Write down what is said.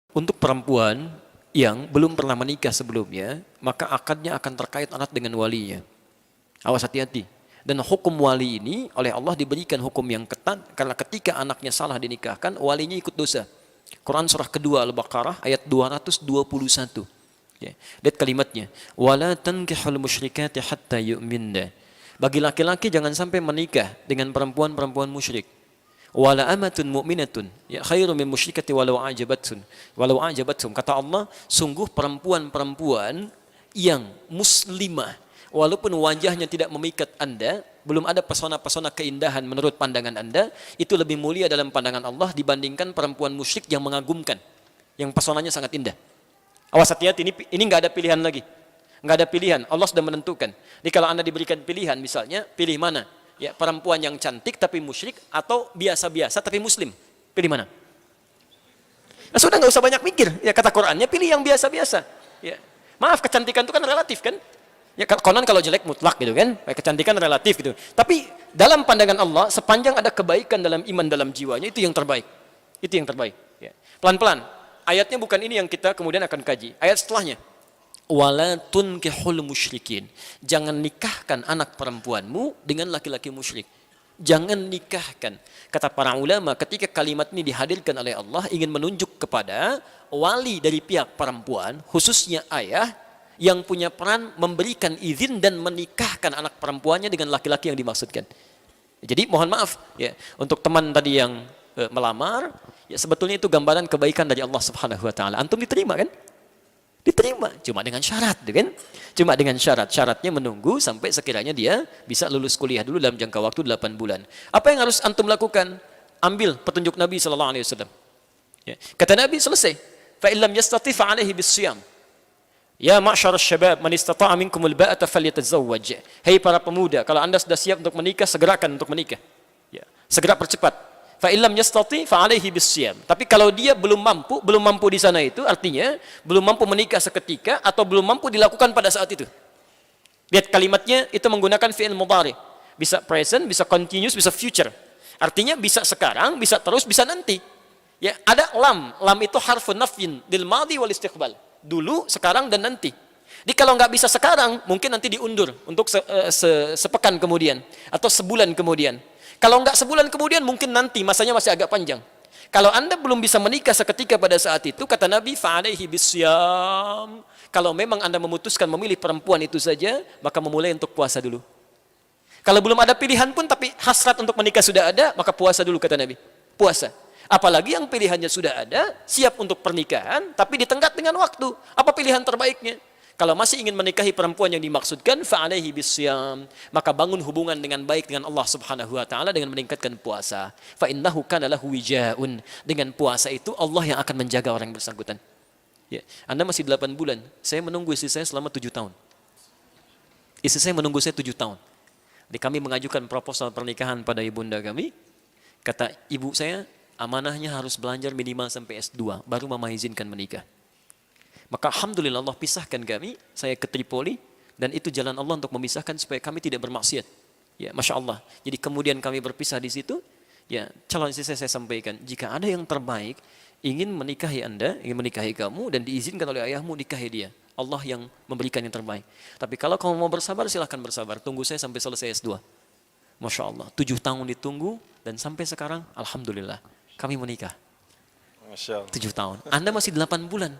Untuk perempuan yang belum pernah menikah sebelumnya, maka akadnya akan terkait erat dengan walinya. Awas, hati-hati. Dan hukum wali ini oleh Allah diberikan hukum yang ketat, karena ketika anaknya salah dinikahkan, walinya ikut dosa. Quran surah kedua Al-Baqarah ayat 221. Ya. Lihat kalimatnya. Wala tankihul musyrikati hatta yu'minna. Bagi laki-laki jangan sampai menikah dengan perempuan-perempuan musyrik. Wala amatun mu'minatun ya khairu min musyrikati walau ajabatum. Kata Allah, sungguh perempuan-perempuan yang muslimah walaupun wajahnya tidak memikat Anda, belum ada pesona-pesona keindahan menurut pandangan Anda, itu lebih mulia dalam pandangan Allah dibandingkan perempuan musyrik yang mengagumkan, yang pesonanya sangat indah. Awas, hati-hati, ini nggak ada pilihan lagi. Nggak ada pilihan, Allah sudah menentukan. Jadi kalau Anda diberikan pilihan, misalnya pilih mana? Ya, perempuan yang cantik tapi musyrik atau biasa-biasa tapi muslim. Pilih mana? Nah, sudah nggak usah banyak mikir. Ya, kata Qur'annya pilih yang biasa-biasa. Ya. Maaf, kecantikan itu kan relatif kan? Ya, konon kalau jelek mutlak gitu kan? Kecantikan relatif gitu. Tapi dalam pandangan Allah, sepanjang ada kebaikan dalam iman dalam jiwanya, itu yang terbaik. Itu yang terbaik. Ya. Pelan-pelan. Ayatnya bukan ini yang kita kemudian akan kaji. Ayat setelahnya. Wala tunkihul musyrikin. Jangan nikahkan anak perempuanmu dengan laki-laki musyrik. Jangan nikahkan. Kata para ulama, ketika kalimat ini dihadirkan oleh Allah, ingin menunjuk kepada wali dari pihak perempuan, khususnya ayah, yang punya peran memberikan izin dan menikahkan anak perempuannya dengan laki-laki yang dimaksudkan. Jadi mohon maaf ya, untuk teman tadi yang melamar, ya sebetulnya itu gambaran kebaikan dari Allah Subhanahu wa taala. Antum diterima kan? Diterima, cuma dengan syarat, kan? Cuma dengan syarat. Syaratnya menunggu sampai sekiranya dia bisa lulus kuliah dulu dalam jangka waktu 8 bulan. Apa yang harus antum lakukan? Ambil petunjuk Nabi sallallahu alaihi wasallam. Ya. Kata Nabi, selesai. Fa illam yastati fa alaihi bisiyam. Ya ma'syarasy syabab, man istata'a minkumul ba'ata falyatazawwaj. Hei para pemuda, kalau Anda sudah siap untuk menikah, segerakan untuk menikah. Ya, segera percepat. Fa illam yastati fa alaihi bisiyam. Tapi kalau dia belum mampu di sana, itu artinya belum mampu menikah seketika atau belum mampu dilakukan pada saat itu. Lihat kalimatnya, itu menggunakan fi'il mudhari. Bisa present, bisa continuous, bisa future. Artinya bisa sekarang, bisa terus, bisa nanti. Ya, ada lam. Lam itu harfun nafyin lil madhi wal istiqbal. Dulu, sekarang dan nanti. Jadi kalau nggak bisa sekarang, mungkin nanti diundur untuk sepekan kemudian atau sebulan kemudian. Kalau enggak sebulan kemudian, mungkin nanti, masanya masih agak panjang. Kalau Anda belum bisa menikah seketika pada saat itu, kata Nabi, fa'alaihi bisyam. Kalau memang Anda memutuskan memilih perempuan itu saja, maka memulai untuk puasa dulu. Kalau belum ada pilihan pun, tapi hasrat untuk menikah sudah ada, maka puasa dulu, kata Nabi. Puasa. Apalagi yang pilihannya sudah ada, siap untuk pernikahan, tapi ditenggat dengan waktu. Apa pilihan terbaiknya? Kalau masih ingin menikahi perempuan yang dimaksudkan, fa'alaihi bisyam, maka bangun hubungan dengan baik dengan Allah Subhanahu wa taala dengan meningkatkan puasa. Fa innahu kana lahu wijaun. Dengan puasa itu Allah yang akan menjaga orang yang bersangkutan. Ya, Anda masih 8 bulan. Saya menunggu istri saya selama 7 tahun. Istri saya menunggu saya 7 tahun. Jadi kami mengajukan proposal pernikahan pada ibunda kami. Kata ibu saya, amanahnya harus belajar minimal sampai S2, baru mama izinkan menikah. Maka alhamdulillah Allah pisahkan kami, saya ke Tripoli, dan itu jalan Allah untuk memisahkan supaya kami tidak bermaksiat. Ya, Masya Allah. Jadi kemudian kami berpisah di situ. Ya, calon istri saya sampaikan, jika ada yang terbaik, ingin menikahi Anda, ingin menikahi kamu, dan diizinkan oleh ayahmu, nikahi dia. Allah yang memberikan yang terbaik. Tapi kalau kamu mau bersabar, silahkan bersabar. Tunggu saya sampai selesai S2. Masya Allah. 7 tahun ditunggu, dan sampai sekarang, alhamdulillah, kami menikah. Masya Allah. 7 tahun. Anda masih 8 bulan.